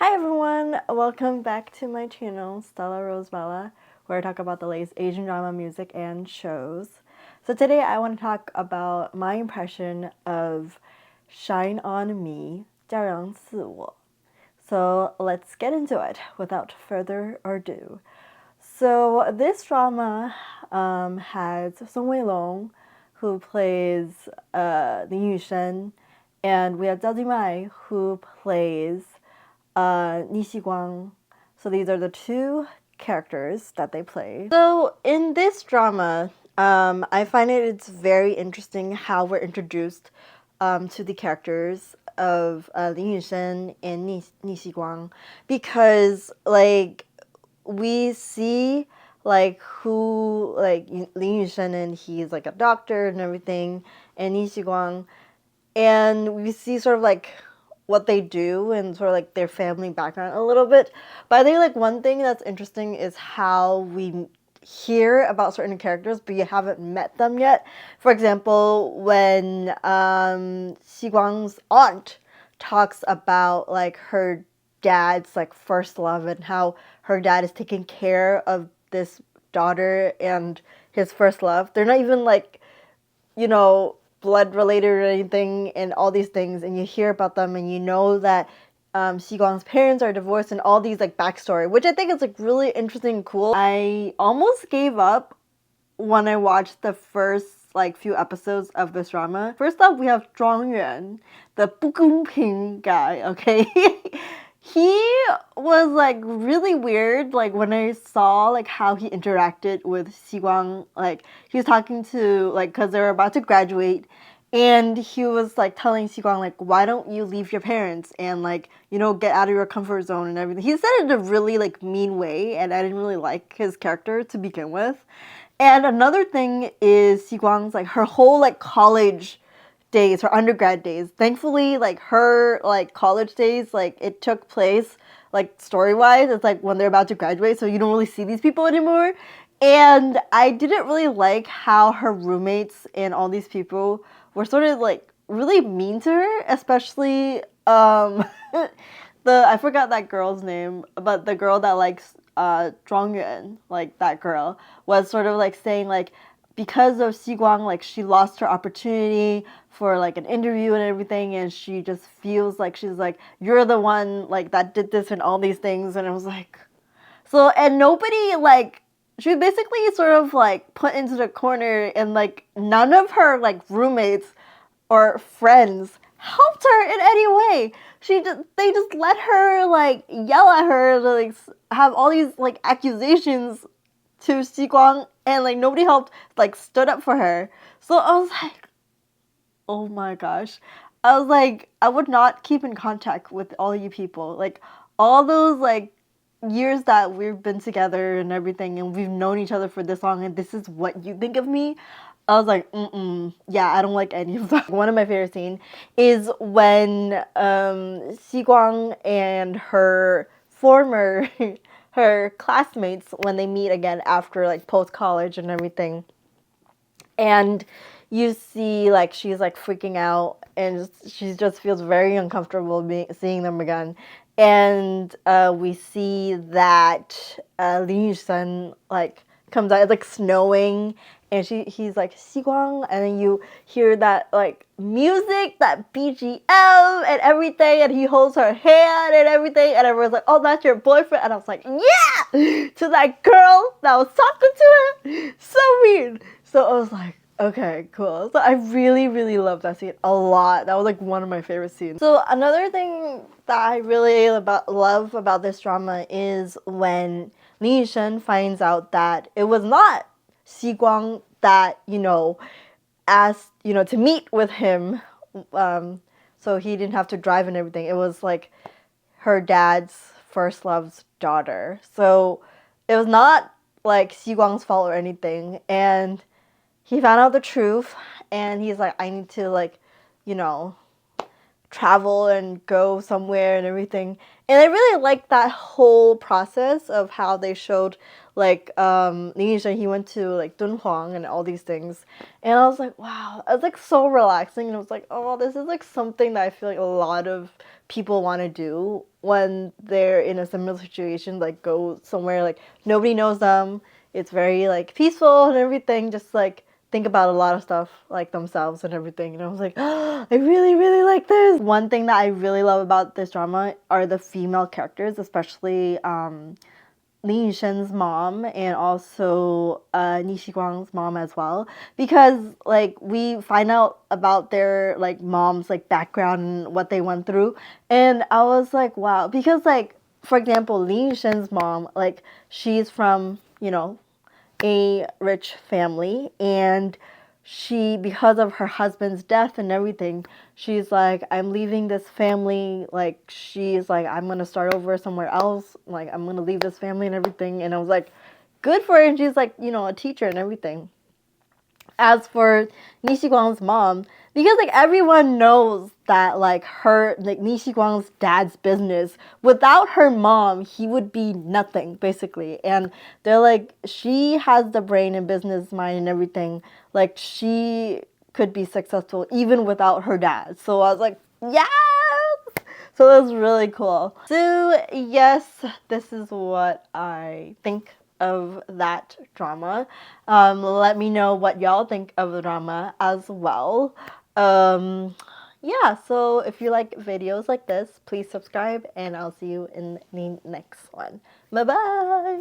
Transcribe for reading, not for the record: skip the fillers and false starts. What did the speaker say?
Hi everyone, welcome back to my channel, Stella Rosebella, where I talk about the latest Asian drama music and shows. So today I want to talk about my impression of Shine On Me, 骄阳似我. So let's get into it without further ado. So this drama has Song Wei-long, who plays Lin Yushen, and we have Zhao Mai, who plays Ni Xiguang. So these are the two characters that they play. So in this drama, I find it's very interesting how we're introduced to the characters of Lin Yushen and Ni Xiguang, because like we see like who like Lin Yushen, and he's like a doctor and everything, and Ni Xiguang, and we see sort of like what they do and sort of like their family background a little bit. But I think like one thing that's interesting is how we hear about certain characters but you haven't met them yet. For example, when Xiguang's aunt talks about like her dad's like first love and how her dad is taking care of this daughter and his first love. They're not even like, you know, blood related or anything, and all these things, and you hear about them and you know that Xiguang's parents are divorced and all these like backstory, which I think is like really interesting and cool. I almost gave up when I watched the first like few episodes of this drama. First up, we have Zhang Yuan, the 不公平 guy, okay? He was like really weird, like when I saw like how he interacted with Xiguang. Like he was talking to, like, because they were about to graduate, and he was like telling Xiguang like, why don't you leave your parents and like, you know, get out of your comfort zone and everything. He said it in a really like mean way, and I didn't really like his character to begin with. And another thing is Xiguang's like her whole like college days, her undergrad days. Thankfully, like her like college days, like it took place like story wise, it's like when they're about to graduate, so you don't really see these people anymore. And I didn't really like how her roommates and all these people were sort of like really mean to her, especially the I forgot that girl's name, but the girl that likes Zhang Yuan, like that girl, was sort of like saying like because of Xiguang, like she lost her opportunity for like an interview and everything, and she just feels like she's like, you're the one like that did this and all these things, and it was like, so, and nobody like, she was basically sort of like put into the corner, and like none of her like roommates or friends helped her in any way. They just let her like yell at her, like have all these like accusations to Xiguang, and like nobody helped, like stood up for her. So I was like, oh my gosh. I was like, I would not keep in contact with all you people. Like all those like years that we've been together and everything, and we've known each other for this long, and this is what you think of me. I was like, yeah, I don't like any of that. One of my favorite scenes is when Xiguang and her former her classmates, when they meet again after like post college and everything, and you see like she's like freaking out, and she just feels very uncomfortable seeing them again. And we see that Lin Yushen like comes out. It's like snowing, and he's like Xiguang, and then you hear that like music, that BGM and everything, and he holds her hand and everything, and everyone's like, oh, that's your boyfriend. And I was like, yeah, to that girl that was talking to her. So weird. So I was like, okay, cool. So I really, really love that scene a lot. That was like one of my favorite scenes. So another thing that I really love about this drama is when Li Yishen finds out that it was not Xiguang that, you know, asked, you know, to meet with him, so he didn't have to drive and everything. It was like her dad's first love's daughter. So it was not like Xiguang's fault or anything. And he found out the truth, and he's like, I need to like, you know, travel and go somewhere and everything. And I really liked that whole process of how they showed like Lin Yishen, he went to like Dunhuang and all these things. And I was like, wow, it was like so relaxing, and I was like, oh, this is like something that I feel like a lot of people want to do when they're in a similar situation, like go somewhere like nobody knows them. It's very like peaceful and everything. Just like think about a lot of stuff like themselves and everything. And I was like, oh, I really, really like this. One thing that I really love about this drama are the female characters, especially Li Yushen's mom and also Nishiguang's mom as well, because like we find out about their like mom's like background and what they went through, and I was like, wow, because like for example, Li Yushen's mom, like she's from a rich family, and she, because of her husband's death and everything, she's like, I'm leaving this family. Like she's like, I'm gonna start over somewhere else, like I'm gonna leave this family and everything. And I was like, good for her. And she's like, a teacher and everything. As for Nishiguang's mom, because like everyone knows that like her, like Nishiguang's dad's business, without her mom he would be nothing basically. And they're like, she has the brain and business mind and everything, like she could be successful even without her dad. So I was like, yes. So that was really cool. So yes, this is what I think of that drama. Let me know what y'all think of the drama as well. Yeah, so if you like videos like this, please subscribe and I'll see you in the next one. Bye bye!